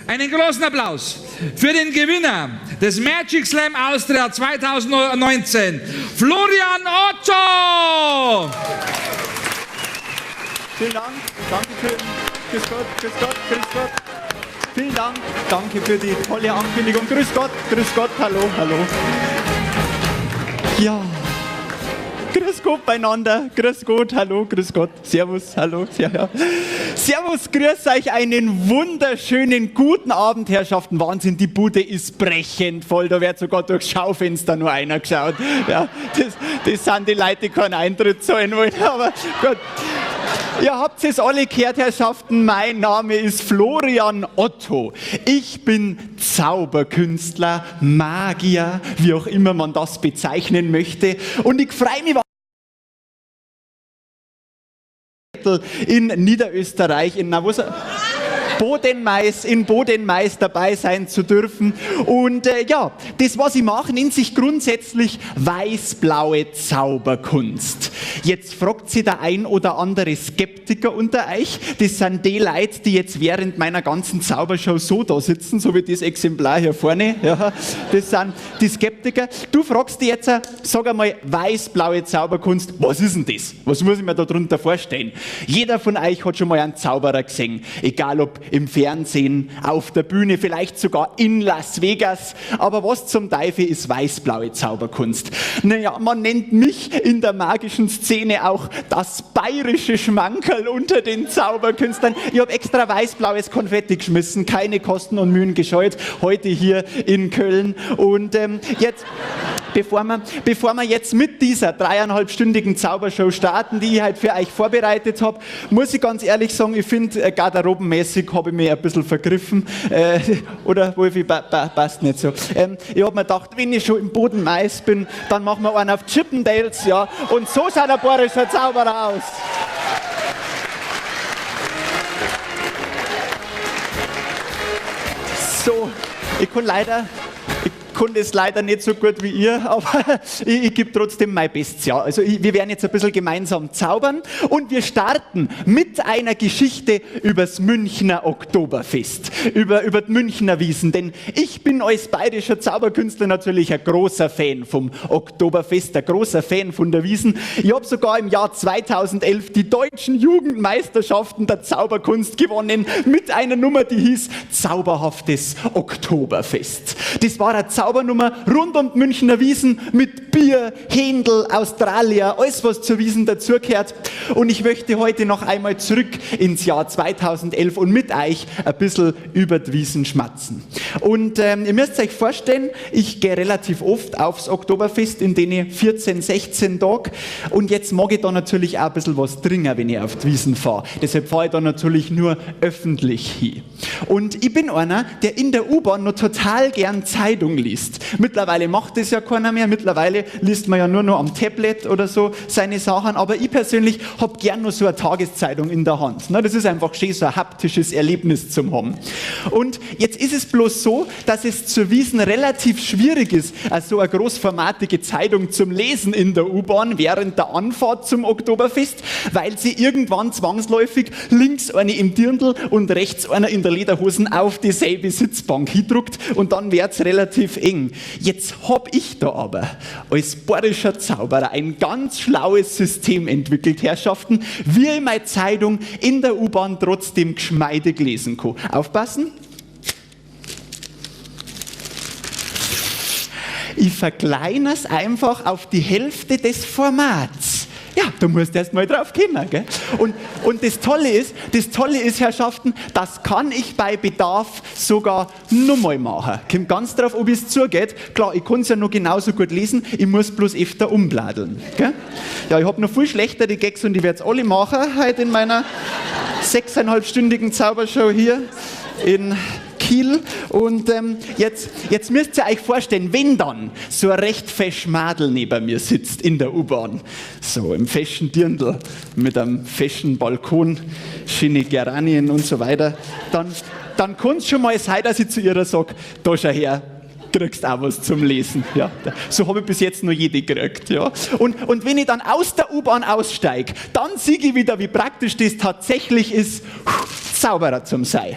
Einen großen Applaus für den Gewinner des Magic Slam Austria 2019, Florian Otto! Vielen Dank, Dankeschön, grüß Gott, grüß Gott, grüß Gott. Vielen Dank, danke für die tolle Ankündigung. Grüß Gott, hallo, hallo. Ja, grüß Gott beieinander, grüß Gott, hallo, grüß Gott, servus, hallo, ja. Servus, grüß euch, einen wunderschönen guten Abend, Herrschaften. Wahnsinn, die Bude ist brechend voll, da wird sogar durchs Schaufenster nur einer geschaut. Ja, das sind die Leute, die keinen Eintritt zahlen wollen, aber gut. Ihr habt es alle gehört, Herrschaften, mein Name ist Florian Otto. Ich bin Zauberkünstler, Magier, wie auch immer man das bezeichnen möchte. Und ich freue mich in Niederösterreich, in Bodenmais dabei sein zu dürfen. Und ja, das, was ich mache, nennt sich grundsätzlich weiß-blaue Zauberkunst. Jetzt fragt sich der ein oder andere Skeptiker unter euch. Das sind die Leute, die jetzt während meiner ganzen Zaubershow so da sitzen, so wie das Exemplar hier vorne. Ja, das sind die Skeptiker. Du fragst dich jetzt, sag einmal, weiß-blaue Zauberkunst, was ist denn das? Was muss ich mir da drunter vorstellen? Jeder von euch hat schon mal einen Zauberer gesehen. Egal ob im Fernsehen, auf der Bühne, vielleicht sogar in Las Vegas. Aber was zum Teufel ist weiß-blaue Zauberkunst? Naja, man nennt mich in der magischen Szene auch das bayerische Schmankerl unter den Zauberkünstlern. Ich habe extra weiß-blaues Konfetti geschmissen, keine Kosten und Mühen gescheut, heute hier in Köln. Und jetzt, bevor wir jetzt mit dieser 3,5-stündigen Zaubershow starten, die ich heute für euch vorbereitet habe, muss ich ganz ehrlich sagen, ich finde, garderobenmäßig habe ich mich ein bisschen vergriffen. Oder Wolfi, passt nicht so. Ich habe mir gedacht, wenn ich schon im Bodenmais bin, dann machen wir einen auf Chippendales, ja. Und so sah der bayerische Zauberer aus. So, ich kann das leider nicht so gut wie ihr, aber ich gebe trotzdem mein Bestes. Ja. Also wir werden jetzt ein bisschen gemeinsam zaubern und wir starten mit einer Geschichte übers Münchner Oktoberfest, über die Münchner Wiesn, denn ich bin als bayerischer Zauberkünstler natürlich ein großer Fan vom Oktoberfest, ein großer Fan von der Wiesn. Ich habe sogar im Jahr 2011 die deutschen Jugendmeisterschaften der Zauberkunst gewonnen mit einer Nummer, die hieß Zauberhaftes Oktoberfest. Das war eine Zaubernummer rund um die Münchner Wiesn mit Bier, Händel, Australier, alles was zur Wiesn dazugehört. Und ich möchte heute noch einmal zurück ins Jahr 2011 und mit euch ein bisschen über die Wiesn schmatzen. Und ihr müsst euch vorstellen, ich gehe relativ oft aufs Oktoberfest in den 14, 16 Tagen und jetzt mag ich da natürlich auch ein bisschen was trinken, wenn ich auf die Wiesn fahre. Deshalb fahre ich da natürlich nur öffentlich hin. Und ich bin einer, der in der U-Bahn noch total gern Zeitung liest. Mittlerweile macht das ja keiner mehr, mittlerweile liest man ja nur noch am Tablet oder so seine Sachen, aber ich persönlich habe gern noch so eine Tageszeitung in der Hand. Das ist einfach schön, so ein haptisches Erlebnis zum haben. Und jetzt ist es bloß so, dass es zur Wiesn relativ schwierig ist, so eine großformatige Zeitung zum Lesen in der U-Bahn während der Anfahrt zum Oktoberfest, weil sie irgendwann zwangsläufig links eine im Dirndl und rechts einer in der Lederhosen auf dieselbe Sitzbank hindruckt und dann wird es relativ eng. Jetzt habe ich da aber als bayerischer Zauberer ein ganz schlaues System entwickelt, Herrschaften, wie ich meine Zeitung in der U-Bahn trotzdem geschmeidig lesen kann. Aufpassen! Ich verkleinere es einfach auf die Hälfte des Formats. Ja, du musst erst mal drauf kommen, gell? Und das Tolle ist, Herrschaften, das kann ich bei Bedarf sogar nochmal machen. Kommt ganz drauf, ob es zugeht. Klar, ich kann es ja noch genauso gut lesen, ich muss bloß öfter umbladeln, gell? Ja, ich habe noch viel schlechtere Gags und ich werde es alle machen, heute in meiner 6,5-stündigen Zaubershow hier in Kiel. Und jetzt müsst ihr euch vorstellen, wenn dann so ein recht fesch Madel neben mir sitzt in der U-Bahn, so im feschen Dirndl mit einem feschen Balkon, schöne Geranien und so weiter, dann kann es schon mal sein, dass ich zu ihr sage, da schau her, kriegst auch was zum Lesen. Ja. So habe ich bis jetzt noch jede gekriegt. Ja. Und wenn ich dann aus der U-Bahn aussteige, dann sehe ich wieder, wie praktisch das tatsächlich ist, Zauberer zum sein.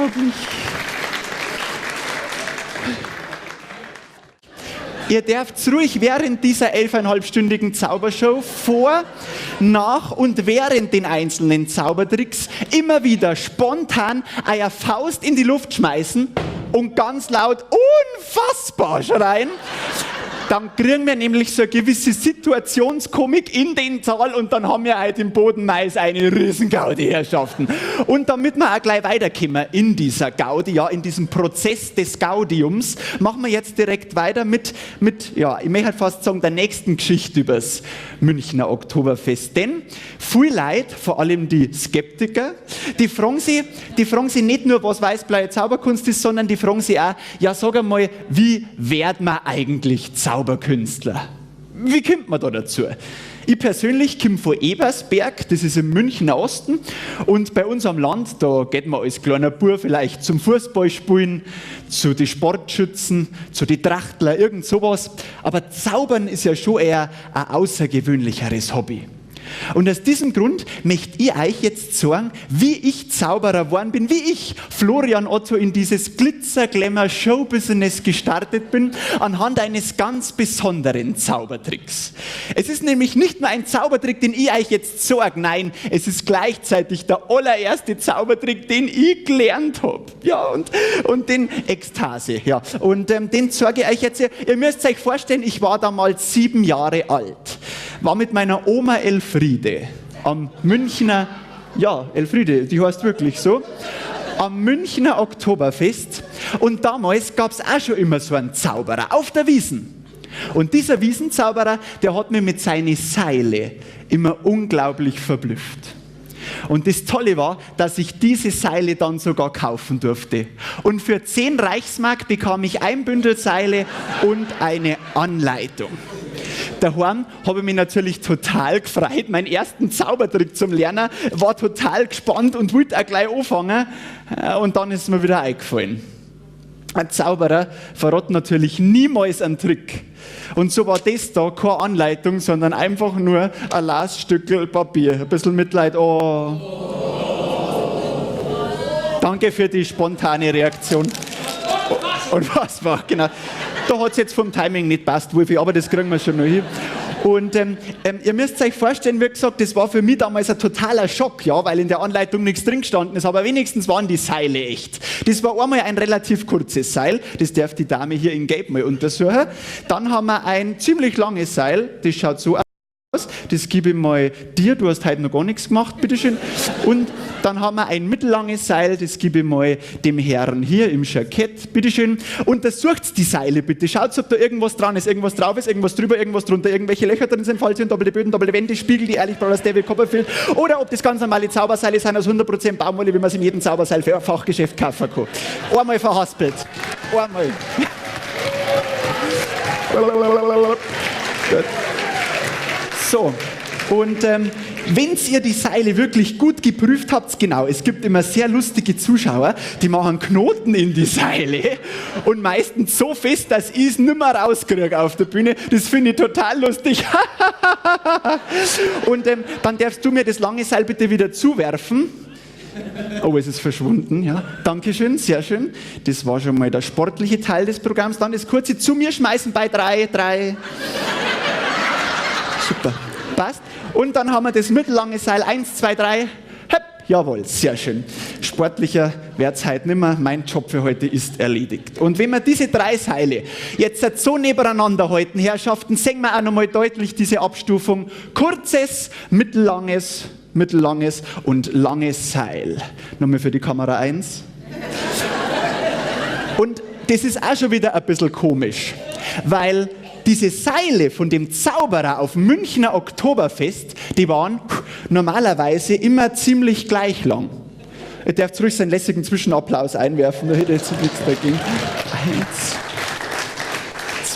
unglaublich. Ihr dürft ruhig während dieser 11,5-stündigen Zaubershow vor, nach und während den einzelnen Zaubertricks immer wieder spontan euer Faust in die Luft schmeißen und ganz laut unfassbar schreien. Dann kriegen wir nämlich so eine gewisse Situationskomik in den Saal und dann haben wir heute im Bodenmais eine Riesengaudi, Herrschaften. Und damit wir auch gleich weiterkommen in dieser Gaudi, ja, in diesem Prozess des Gaudiums, machen wir jetzt direkt weiter mit ja, ich möchte fast sagen, der nächsten Geschichte übers Münchner Oktoberfest. Denn viele Leute, vor allem die Skeptiker, die fragen sich nicht nur, was weißblaue Zauberkunst ist, sondern die fragen sich auch, ja, sag einmal, wie wird man eigentlich Zauberkünstler? Wie kommt man da dazu? Ich persönlich komme von Ebersberg, das ist im Münchner Osten, und bei uns am Land, da geht man als kleiner Bub vielleicht zum Fußballspielen, zu den Sportschützen, zu den Trachtler, irgend sowas. Aber Zaubern ist ja schon eher ein außergewöhnlicheres Hobby. Und aus diesem Grund möchte ich euch jetzt sagen, wie ich Zauberer geworden bin, wie ich, Florian Otto, in dieses Glitzer-Glamour-Show-Business gestartet bin, anhand eines ganz besonderen Zaubertricks. Es ist nämlich nicht nur ein Zaubertrick, den ich euch jetzt sage, nein, es ist gleichzeitig der allererste Zaubertrick, den ich gelernt habe. Ja, und den Ekstase, ja. Und den zeige ich euch jetzt. Ihr müsst euch vorstellen, ich war damals 7 Jahre alt, war mit meiner Oma Elfriede am Münchner, ja, Elfriede, die heißt wirklich so, am Münchner Oktoberfest. Und damals gab es auch schon immer so einen Zauberer auf der Wiesn. Und dieser Wiesenzauberer, der hat mich mit seinen Seile immer unglaublich verblüfft. Und das Tolle war, dass ich diese Seile dann sogar kaufen durfte. Und für 10 Reichsmark bekam ich ein Bündel Seile und eine Anleitung. Daheim habe ich mich natürlich total gefreut, meinen ersten Zaubertrick zum Lernen, war total gespannt und wollte auch gleich anfangen. Und dann ist mir wieder eingefallen. Ein Zauberer verrät natürlich niemals einen Trick. Und so war das da keine Anleitung, sondern einfach nur ein Laststückel Papier. Ein bisschen Mitleid. Oh. Danke für die spontane Reaktion. Und was war, genau. Da hat es jetzt vom Timing nicht passt, Wolfi, aber das kriegen wir schon noch hin. Und ihr müsst euch vorstellen, wie gesagt, das war für mich damals ein totaler Schock, ja, weil in der Anleitung nichts drin gestanden ist, aber wenigstens waren die Seile echt. Das war einmal ein relativ kurzes Seil, das darf die Dame hier in Gelb mal untersuchen. Dann haben wir ein ziemlich langes Seil, das schaut so aus. Das gebe ich mal dir, du hast heute noch gar nichts gemacht, bitteschön. Und dann haben wir ein mittellanges Seil, das gebe ich mal dem Herrn hier im Jackett, bitteschön. Untersucht die Seile bitte, schaut, ob da irgendwas dran ist, irgendwas drauf ist, irgendwas drüber, irgendwas drunter, irgendwelche Löcher drin sind, Falltüren, doppelte Böden, doppelte Wände, Spiegel, die Ehrlich Brothers David Copperfield, oder ob das ganz normale Zauberseile sind aus 100% Baumwolle, wie man es in jedem Zauberseil für ein Fachgeschäft kaufen kann. Einmal verhaspelt. Einmal. Gut. So, und wenn ihr die Seile wirklich gut geprüft habt, genau, es gibt immer sehr lustige Zuschauer, die machen Knoten in die Seile und meistens so fest, dass ich es nicht mehr rauskriege auf der Bühne. Das finde ich total lustig. Und dann darfst du mir das lange Seil bitte wieder zuwerfen. Oh, es ist verschwunden, ja. Dankeschön, sehr schön. Das war schon mal der sportliche Teil des Programms. Dann das kurze zu mir schmeißen bei 3. Super, passt. Und dann haben wir das mittellange Seil, 1, 2, 3, hepp, jawohl, sehr schön. Sportlicher wird's heute nicht mehr, mein Job für heute ist erledigt. Und wenn wir diese 3 Seile jetzt so nebeneinander halten, Herrschaften, sehen wir auch nochmal deutlich diese Abstufung. Kurzes, mittellanges und langes Seil. Nochmal für die Kamera 1. Und das ist auch schon wieder ein bisschen komisch, weil diese Seile von dem Zauberer auf dem Münchner Oktoberfest, die waren normalerweise immer ziemlich gleich lang. Ihr dürft ruhig seinen lässigen Zwischenapplaus einwerfen, da hätte jetzt nichts dagegen. 1,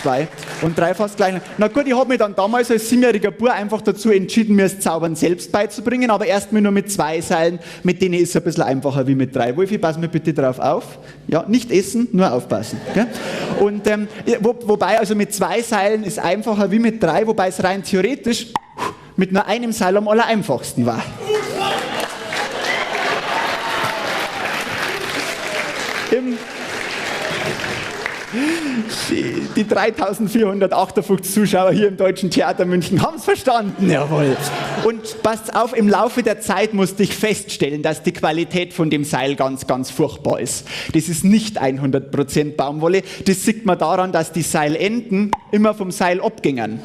2 und 3 fast gleich lang. Na gut, ich habe mich dann damals als 7-jähriger Bub einfach dazu entschieden, mir das Zaubern selbst beizubringen, aber erstmal nur mit 2 Seilen, mit denen ist es ein bisschen einfacher wie mit 3. Wolfi, pass mir bitte drauf auf. Ja, nicht essen, nur aufpassen. Gell? Und wobei, also mit 2 Seilen ist einfacher wie mit 3, wobei es rein theoretisch mit nur einem Seil am allereinfachsten war. Die 3458 Zuschauer hier im Deutschen Theater München haben es verstanden, jawohl. Und passt auf, im Laufe der Zeit musste ich feststellen, dass die Qualität von dem Seil ganz, ganz furchtbar ist. Das ist nicht 100% Baumwolle. Das sieht man daran, dass die Seilenden immer vom Seil abgingen.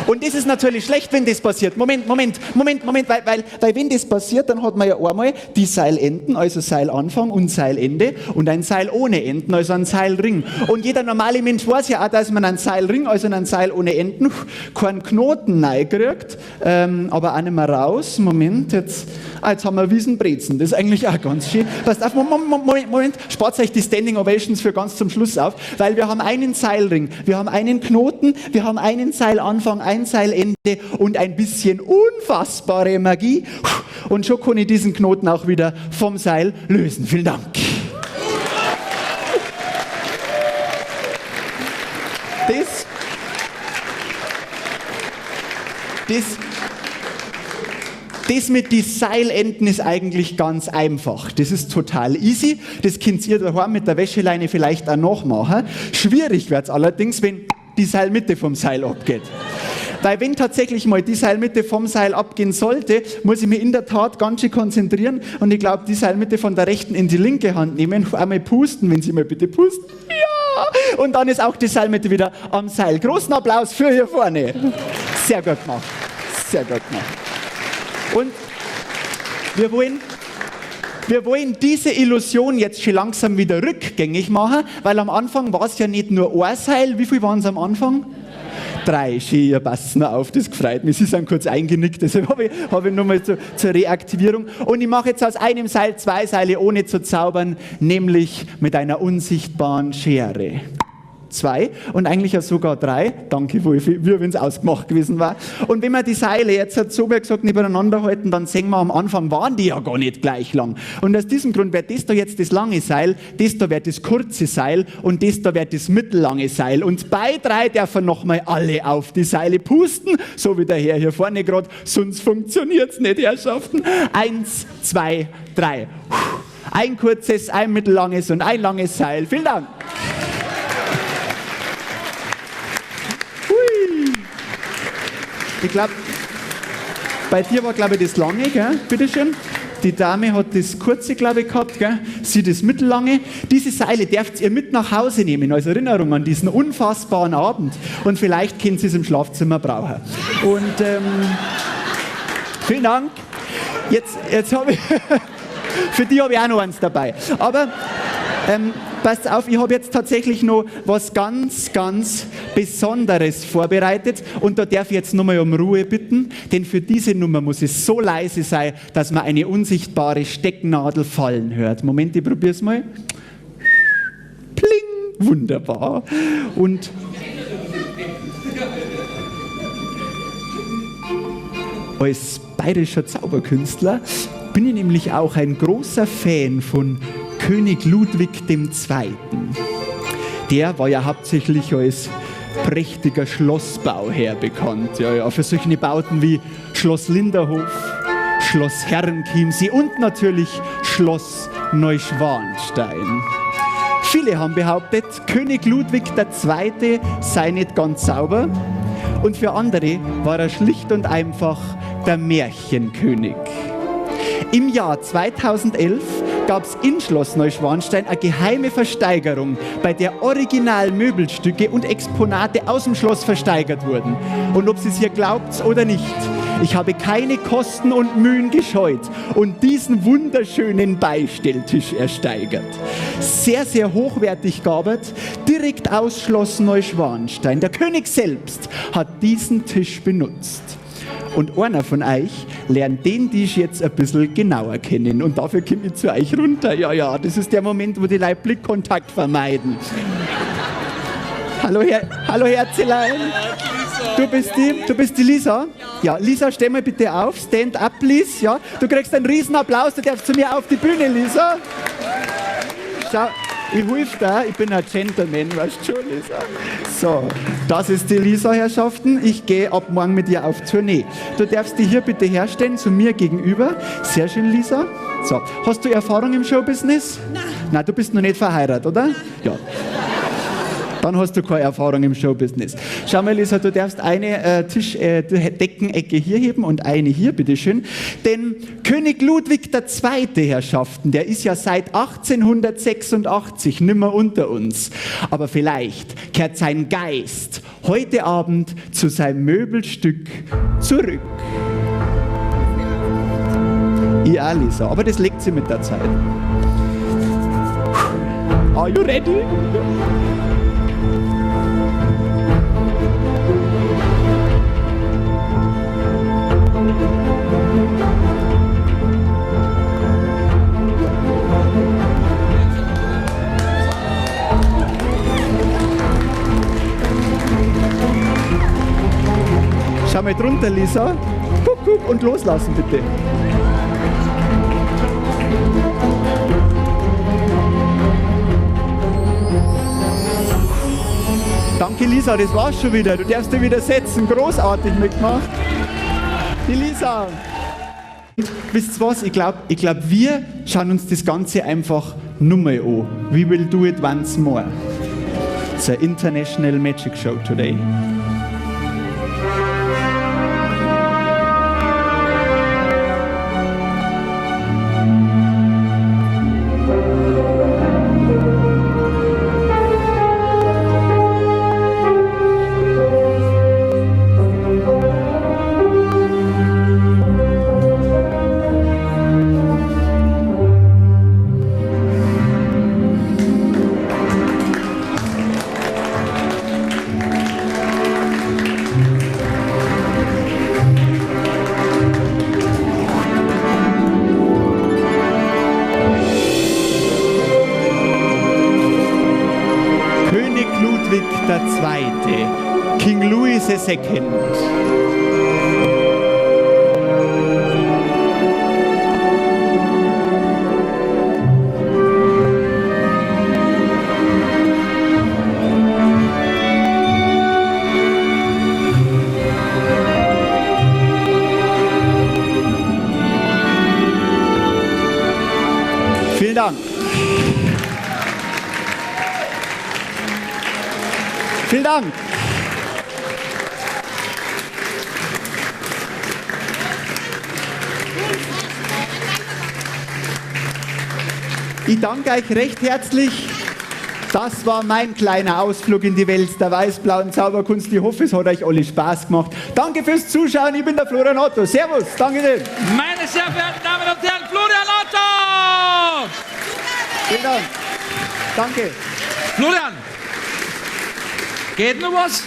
Und das ist natürlich schlecht, wenn das passiert. Moment, weil wenn das passiert, dann hat man ja einmal die Seilenden, also Seilanfang und Seilende und ein Seil ohne Enden, also ein Seilring. Und jeder normale Mensch weiß ja auch, dass man einen Seilring, also einen Seil ohne Enden, keinen Knoten reinkriegt, aber auch nicht mehr raus. Moment, jetzt haben wir Wiesenbrezen, das ist eigentlich auch ganz schön. Passt auf, Moment, spart euch die Standing Ovations für ganz zum Schluss auf, weil wir haben einen Seilring, wir haben einen Knoten, wir haben einen Seilanfang, ein Seilende und ein bisschen unfassbare Magie. Und schon kann ich diesen Knoten auch wieder vom Seil lösen. Vielen Dank. Das mit den Seilenden ist eigentlich ganz einfach. Das ist total easy. Das könnt ihr daheim mit der Wäscheleine vielleicht auch nachmachen. Schwierig wird es allerdings, wenn die Seilmitte vom Seil abgeht. Weil wenn tatsächlich mal die Seilmitte vom Seil abgehen sollte, muss ich mich in der Tat ganz schön konzentrieren und ich glaube, die Seilmitte von der rechten in die linke Hand nehmen, einmal pusten, wenn Sie mal bitte pusten. Ja! Und dann ist auch die Seilmitte wieder am Seil. Großen Applaus für hier vorne. Sehr gut gemacht. Sehr gut gemacht. Und wir wollen diese Illusion jetzt schon langsam wieder rückgängig machen, weil am Anfang war es ja nicht nur ein Seil. Wie viel waren es am Anfang? 3. Schön, ihr passt nur auf, das gefreut mich. Sie sind kurz eingenickt, deshalb habe ich nochmal zur Reaktivierung. Und ich mache jetzt aus einem Seil 2 Seile ohne zu zaubern, nämlich mit einer unsichtbaren Schere. 2 und eigentlich ja sogar 3. Danke, Wolfi, wie wenn es ausgemacht gewesen war. Und wenn wir die Seile jetzt so wie gesagt nebeneinander halten, dann sehen wir, am Anfang waren die ja gar nicht gleich lang. Und aus diesem Grund wird das da jetzt das lange Seil, das da wird das kurze Seil und das da wird das mittellange Seil. Und bei 3 dürfen nochmal alle auf die Seile pusten, so wie der Herr hier vorne gerade, sonst funktioniert es nicht, Herrschaften. 1, 2, 3. Ein kurzes, ein mittellanges und ein langes Seil. Vielen Dank. Ich glaube, bei dir war, glaube ich, das lange, gell? Bitteschön. Die Dame hat das kurze, glaube ich, gehabt, gell? Sie das mittellange. Diese Seile dürft ihr mit nach Hause nehmen, als Erinnerung an diesen unfassbaren Abend. Und vielleicht könnt ihr es im Schlafzimmer brauchen. Und vielen Dank. Jetzt habe ich, für die habe ich auch noch eins dabei. Aber passt auf, ich habe jetzt tatsächlich noch was ganz, ganz Besonderes vorbereitet und da darf ich jetzt nochmal um Ruhe bitten, denn für diese Nummer muss es so leise sein, dass man eine unsichtbare Stecknadel fallen hört. Moment, ich probiere es mal. Pling, wunderbar. Und als bayerischer Zauberkünstler bin ich nämlich auch ein großer Fan von König Ludwig II. Der war ja hauptsächlich als prächtiger Schlossbauherr bekannt. Ja, für solche Bauten wie Schloss Linderhof, Schloss Herrenchiemsee und natürlich Schloss Neuschwanstein. Viele haben behauptet, König Ludwig II. Sei nicht ganz sauber und für andere war er schlicht und einfach der Märchenkönig. Im Jahr 2011 gab es in Schloss Neuschwanstein eine geheime Versteigerung, bei der original Möbelstücke und Exponate aus dem Schloss versteigert wurden. Und ob Sie es hier glaubt oder nicht, ich habe keine Kosten und Mühen gescheut und diesen wunderschönen Beistelltisch ersteigert. Sehr, sehr hochwertig gearbeitet, direkt aus Schloss Neuschwanstein. Der König selbst hat diesen Tisch benutzt. Und einer von euch lernt den Tisch jetzt ein bisschen genauer kennen. Und dafür komme ich zu euch runter. Ja, das ist der Moment, wo die Leute Blickkontakt vermeiden. Hallo Herzelein. Du bist die Lisa? Ja, Lisa, steh mal bitte auf. Stand up, please. Ja, du kriegst einen riesen Applaus. Du darfst zu mir auf die Bühne, Lisa. Schau. Ich helfe da, ich bin ein Gentleman, weißt du schon, Lisa? So, das ist die Lisa, Herrschaften. Ich gehe ab morgen mit ihr auf Tournee. Du darfst dich hier bitte herstellen, zu mir gegenüber. Sehr schön, Lisa. So, hast du Erfahrung im Showbusiness? Nein. Nein, du bist noch nicht verheiratet, oder? Nein. Ja. Dann hast du keine Erfahrung im Showbusiness. Schau mal, Lisa, du darfst eine Deckenecke hier heben und eine hier, bitteschön. Denn König Ludwig II., Herrschaften, der ist ja seit 1886 nimmer unter uns. Aber vielleicht kehrt sein Geist heute Abend zu seinem Möbelstück zurück. Ja, Lisa, aber das legt sie mit der Zeit. Are you ready? Schau mal drunter, Lisa. Guck, guck und loslassen, bitte. Danke, Lisa, das war's schon wieder. Du darfst dich wieder setzen. Großartig mitgemacht. Die Lisa. Wisst ihr was? Ich glaube, wir schauen uns das Ganze einfach nur mal an. We will do it once more. It's an international magic show today. Ludwig II., King Louis II. Vielen Dank. Vielen Dank. Ich danke euch recht herzlich. Das war mein kleiner Ausflug in die Welt der weiß-blauen Zauberkunst. Ich hoffe, es hat euch alle Spaß gemacht. Danke fürs Zuschauen. Ich bin der Florian Otto. Servus. Danke schön. Meine sehr verehrten Damen und Herren, Florian Otto! Vielen Dank. Danke. Florian, geht noch was?